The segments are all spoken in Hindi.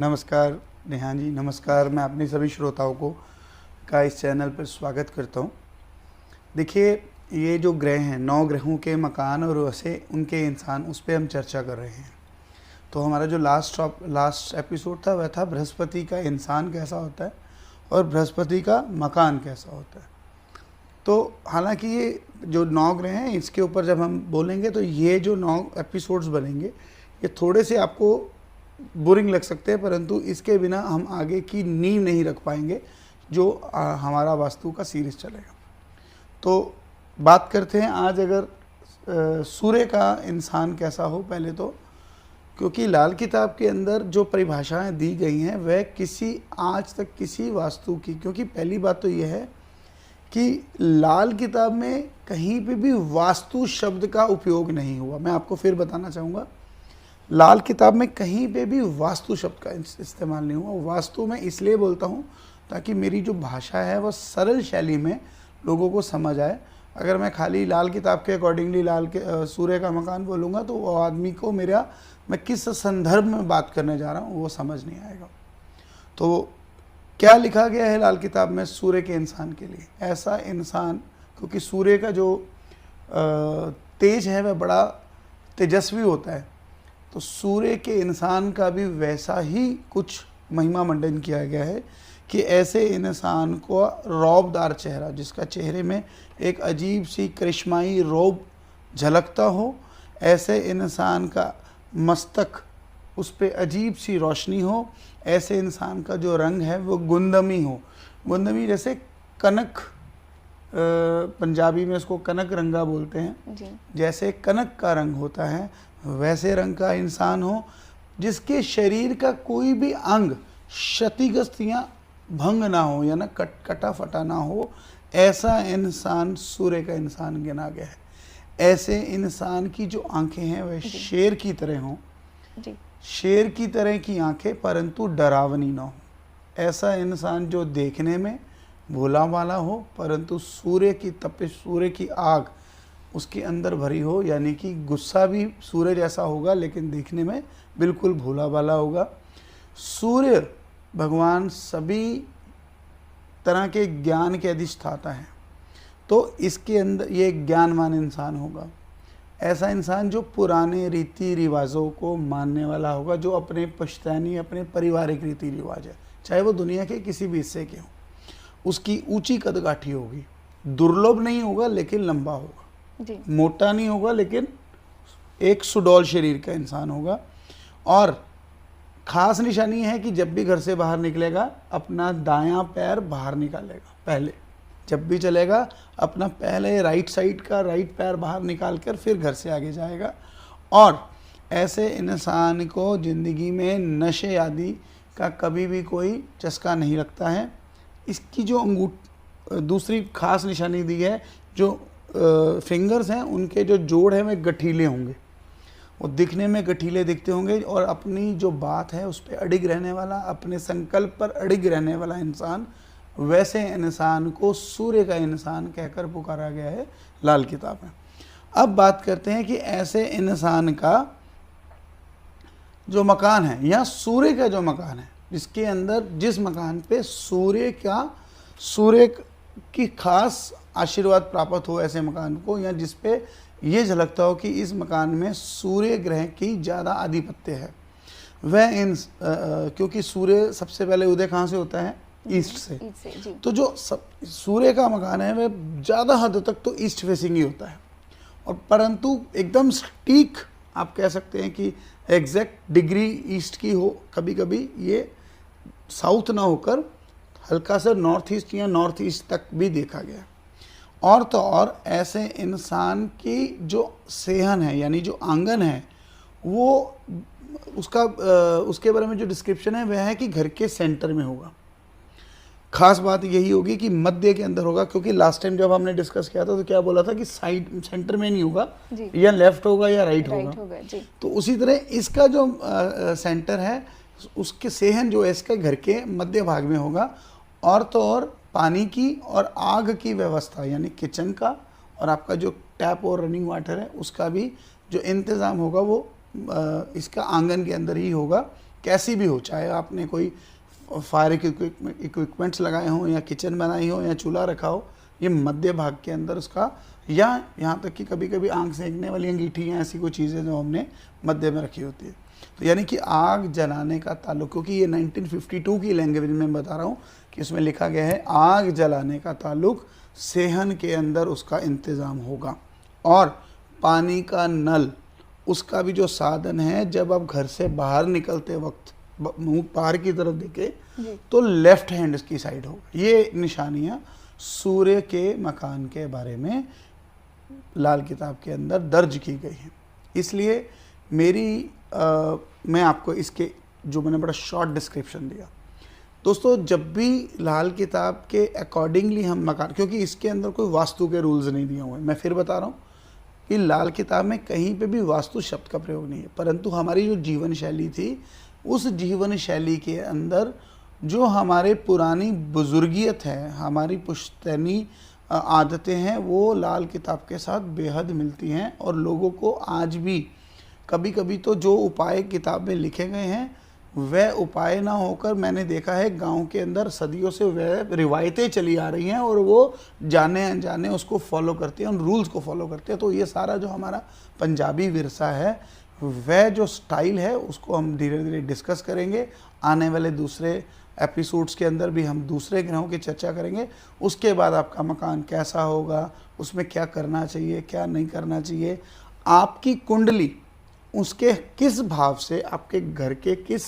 नमस्कार नेहा जी, नमस्कार। मैं अपने सभी श्रोताओं को का इस चैनल पर स्वागत करता हूँ। देखिए, ये जो ग्रह हैं, 9 ग्रहों के मकान और वैसे उनके इंसान, उस पर हम चर्चा कर रहे हैं। तो हमारा जो लास्ट एपिसोड था वह था बृहस्पति का इंसान कैसा होता है और बृहस्पति का मकान कैसा होता है। तो हालांकि ये जो 9 ग्रह हैं, इसके ऊपर जब हम बोलेंगे तो ये जो 9 एपिसोड्स बनेंगे ये थोड़े से आपको बोरिंग लग सकते हैं, परंतु इसके बिना हम आगे की नींव नहीं रख पाएंगे जो हमारा वास्तु का सीरीज चलेगा। तो बात करते हैं आज अगर सूर्य का इंसान कैसा हो। पहले तो क्योंकि लाल किताब के अंदर जो परिभाषाएं दी गई हैं वह आज तक किसी वास्तु की, क्योंकि पहली बात तो यह है कि लाल किताब में कहीं पे भी वास्तु शब्द का उपयोग नहीं हुआ। मैं आपको फिर बताना चाहूँगा, लाल किताब में कहीं पे भी वास्तु शब्द का इस्तेमाल नहीं हुआ। वास्तु मैं इसलिए बोलता हूँ ताकि मेरी जो भाषा है वह सरल शैली में लोगों को समझ आए। अगर मैं खाली लाल किताब के अकॉर्डिंगली सूर्य का मकान बोलूँगा तो वो आदमी को मैं किस संदर्भ में बात करने जा रहा हूँ वो समझ नहीं आएगा। तो क्या लिखा गया है लाल किताब में सूर्य के इंसान के लिए? ऐसा इंसान, क्योंकि सूर्य का जो तेज है वह बड़ा तेजस्वी होता है, तो सूर्य के इंसान का भी वैसा ही कुछ महिमा मंडन किया गया है कि ऐसे इंसान को रौबदार चेहरा, जिसका चेहरे में एक अजीब सी करिश्माई रौब झलकता हो, ऐसे इंसान का मस्तक, उस पर अजीब सी रोशनी हो, ऐसे इंसान का जो रंग है वो गुंदमी हो। गुंदमी जैसे कनक, पंजाबी में उसको कनक रंगा बोलते हैं जी। जैसे कनक का रंग होता है वैसे रंग का इंसान हो, जिसके शरीर का कोई भी अंग क्षतिग्रस्त या भंग ना हो, या ना कटा फटा ना हो, ऐसा इंसान सूर्य का इंसान गिना गया है। ऐसे इंसान की जो आंखें हैं वह शेर की तरह हों, शेर की तरह की आंखें, परंतु डरावनी ना हो। ऐसा इंसान जो देखने में भोला भाला हो, परंतु सूर्य की तपिश, सूर्य की आग उसके अंदर भरी हो, यानी कि गुस्सा भी सूर्य जैसा होगा लेकिन देखने में बिल्कुल भोला भाला होगा। सूर्य भगवान सभी तरह के ज्ञान के अधिष्ठाता है, तो इसके अंदर ये ज्ञानवान इंसान होगा। ऐसा इंसान जो पुराने रीति रिवाजों को मानने वाला होगा, जो अपने पश्तैनी, अपने पारिवारिक रीति रिवाज है, चाहे वो दुनिया के किसी भी हिस्से के हों। उसकी ऊंची कदकाठी होगी, दुर्लभ नहीं होगा लेकिन लंबा होगा जी। मोटा नहीं होगा लेकिन एक सुडौल शरीर का इंसान होगा। और ख़ास निशानी है कि जब भी घर से बाहर निकलेगा अपना दायां पैर बाहर निकालेगा। पहले जब भी चलेगा अपना पहले राइट साइड का राइट पैर बाहर निकाल कर फिर घर से आगे जाएगा। और ऐसे इंसान को ज़िंदगी में नशे आदि का कभी भी कोई चस्का नहीं लगता है। इसकी जो दूसरी ख़ास निशानी दी है, जो फिंगर्स हैं उनके जो जोड़ हैं वे गठीले होंगे, वो दिखने में गठीले दिखते होंगे। और अपनी जो बात है उस पर अडिग रहने वाला, अपने संकल्प पर अडिग रहने वाला इंसान, वैसे इंसान को सूर्य का इंसान कहकर पुकारा गया है लाल किताब में। अब बात करते हैं कि ऐसे इंसान का जो मकान है या सूर्य का जो मकान है, जिसके अंदर जिस मकान पे सूर्य की खास आशीर्वाद प्राप्त हो, ऐसे मकान को, या जिस पे ये झलकता हो कि इस मकान में सूर्य ग्रह की ज़्यादा आधिपत्य है, वह क्योंकि सूर्य सबसे पहले उदय कहाँ से होता है? ईस्ट से जी। तो जो सूर्य का मकान है वह ज़्यादा हद तक तो ईस्ट फेसिंग ही होता है, और परंतु एकदम सटीक आप कह सकते हैं कि एग्जैक्ट डिग्री ईस्ट की हो, कभी कभी ये साउथ ना होकर हल्का सा नॉर्थ ईस्ट या नॉर्थ ईस्ट तक भी देखा गया। और तो और ऐसे इंसान की जो सेहन है, यानी जो आंगन है, वो उसके बारे में जो डिस्क्रिप्शन है वह है कि घर के सेंटर में होगा। खास बात यही होगी कि मध्य के अंदर होगा, क्योंकि लास्ट टाइम जब हमने डिस्कस किया था तो क्या बोला था कि साइड सेंटर में नहीं होगा, या लेफ्ट होगा या राइट होगा जी। तो उसी तरह इसका जो सेंटर है, उसके सेहन जो है इसके घर के मध्य भाग में होगा। और तो और पानी की और आग की व्यवस्था, यानी किचन का और आपका जो टैप और रनिंग वाटर है उसका भी जो इंतज़ाम होगा वो इसका आंगन के अंदर ही होगा, कैसी भी हो, चाहे आपने कोई फायर इक्विपमेंट्स लगाए हों या किचन बनाई हो या चूल्हा रखा हो, ये मध्य भाग के अंदर उसका, या यहाँ तक कि कभी कभी आग सेकने वाली अंगीठी या ऐसी कोई चीज़ें जो हमने मध्य में रखी होती है। तो यानी कि आग जलाने का ताल्लुक, क्योंकि ये 1952 की लैंग्वेज में बता रहा हूँ कि उसमें लिखा गया है आग जलाने का ताल्लुक सेहन के अंदर उसका इंतज़ाम होगा। और पानी का नल, उसका भी जो साधन है, जब आप घर से बाहर निकलते वक्त मुंह बाहर की तरफ देखे तो लेफ्ट हैंड की साइड होगा। ये निशानियाँ सूर्य के मकान के बारे में लाल किताब के अंदर दर्ज की गई हैं। इसलिए मैं आपको इसके जो मैंने बड़ा शॉर्ट डिस्क्रिप्शन दिया। दोस्तों, जब भी लाल किताब के अकॉर्डिंगली हम मकान, क्योंकि इसके अंदर कोई वास्तु के रूल्स नहीं दिए हुए, मैं फिर बता रहा हूँ कि लाल किताब में कहीं पे भी वास्तु शब्द का प्रयोग नहीं है, परंतु हमारी जो जीवन शैली थी, उस जीवन शैली के अंदर जो हमारे पुरानी बुजुर्गियत है, हमारी पुश्तैनी आदतें हैं, वो लाल किताब के साथ बेहद मिलती हैं। और लोगों को आज भी कभी कभी तो जो उपाय किताब में लिखे गए हैं वह उपाय ना होकर, मैंने देखा है गांव के अंदर सदियों से वह रिवायतें चली आ रही हैं और वो जाने अनजाने उसको फॉलो करते हैं, उन रूल्स को फॉलो करते हैं। तो ये सारा जो हमारा पंजाबी विरसा है, वह जो स्टाइल है, उसको हम धीरे धीरे डिस्कस करेंगे। आने वाले दूसरे एपिसोड्स के अंदर भी हम दूसरे ग्रहों की चर्चा करेंगे। उसके बाद आपका मकान कैसा होगा, उसमें क्या करना चाहिए, क्या नहीं करना चाहिए, आपकी कुंडली उसके किस भाव से आपके घर के किस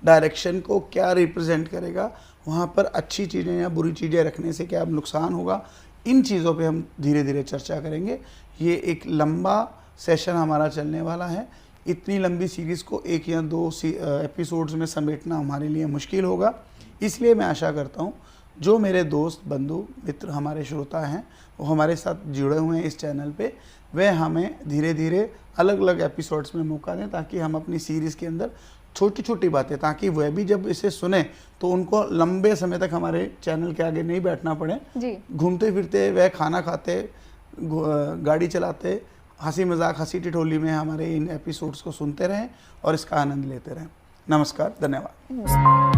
डायरेक्शन को क्या रिप्रेजेंट करेगा, वहाँ पर अच्छी चीज़ें या बुरी चीज़ें रखने से क्या नुकसान होगा, इन चीज़ों पे हम धीरे धीरे चर्चा करेंगे। ये एक लंबा सेशन हमारा चलने वाला है। इतनी लंबी सीरीज़ को 1 या 2 एपिसोड्स में समेटना हमारे लिए मुश्किल होगा। इसलिए मैं आशा करता हूँ जो मेरे दोस्त, बंधु, मित्र, हमारे श्रोता हैं, वो हमारे साथ जुड़े हुए हैं इस चैनल पे, वे हमें धीरे धीरे अलग अलग एपिसोड्स में मौका दें, ताकि हम अपनी सीरीज़ के अंदर छोटी छोटी बातें, ताकि वह भी जब इसे सुने तो उनको लंबे समय तक हमारे चैनल के आगे नहीं बैठना पड़े। घूमते फिरते, वह खाना खाते, गाड़ी चलाते, हंसी मजाक, हंसी टिटोली में हमारे इन एपिसोड्स को सुनते रहें और इसका आनंद लेते रहें। नमस्कार, धन्यवाद।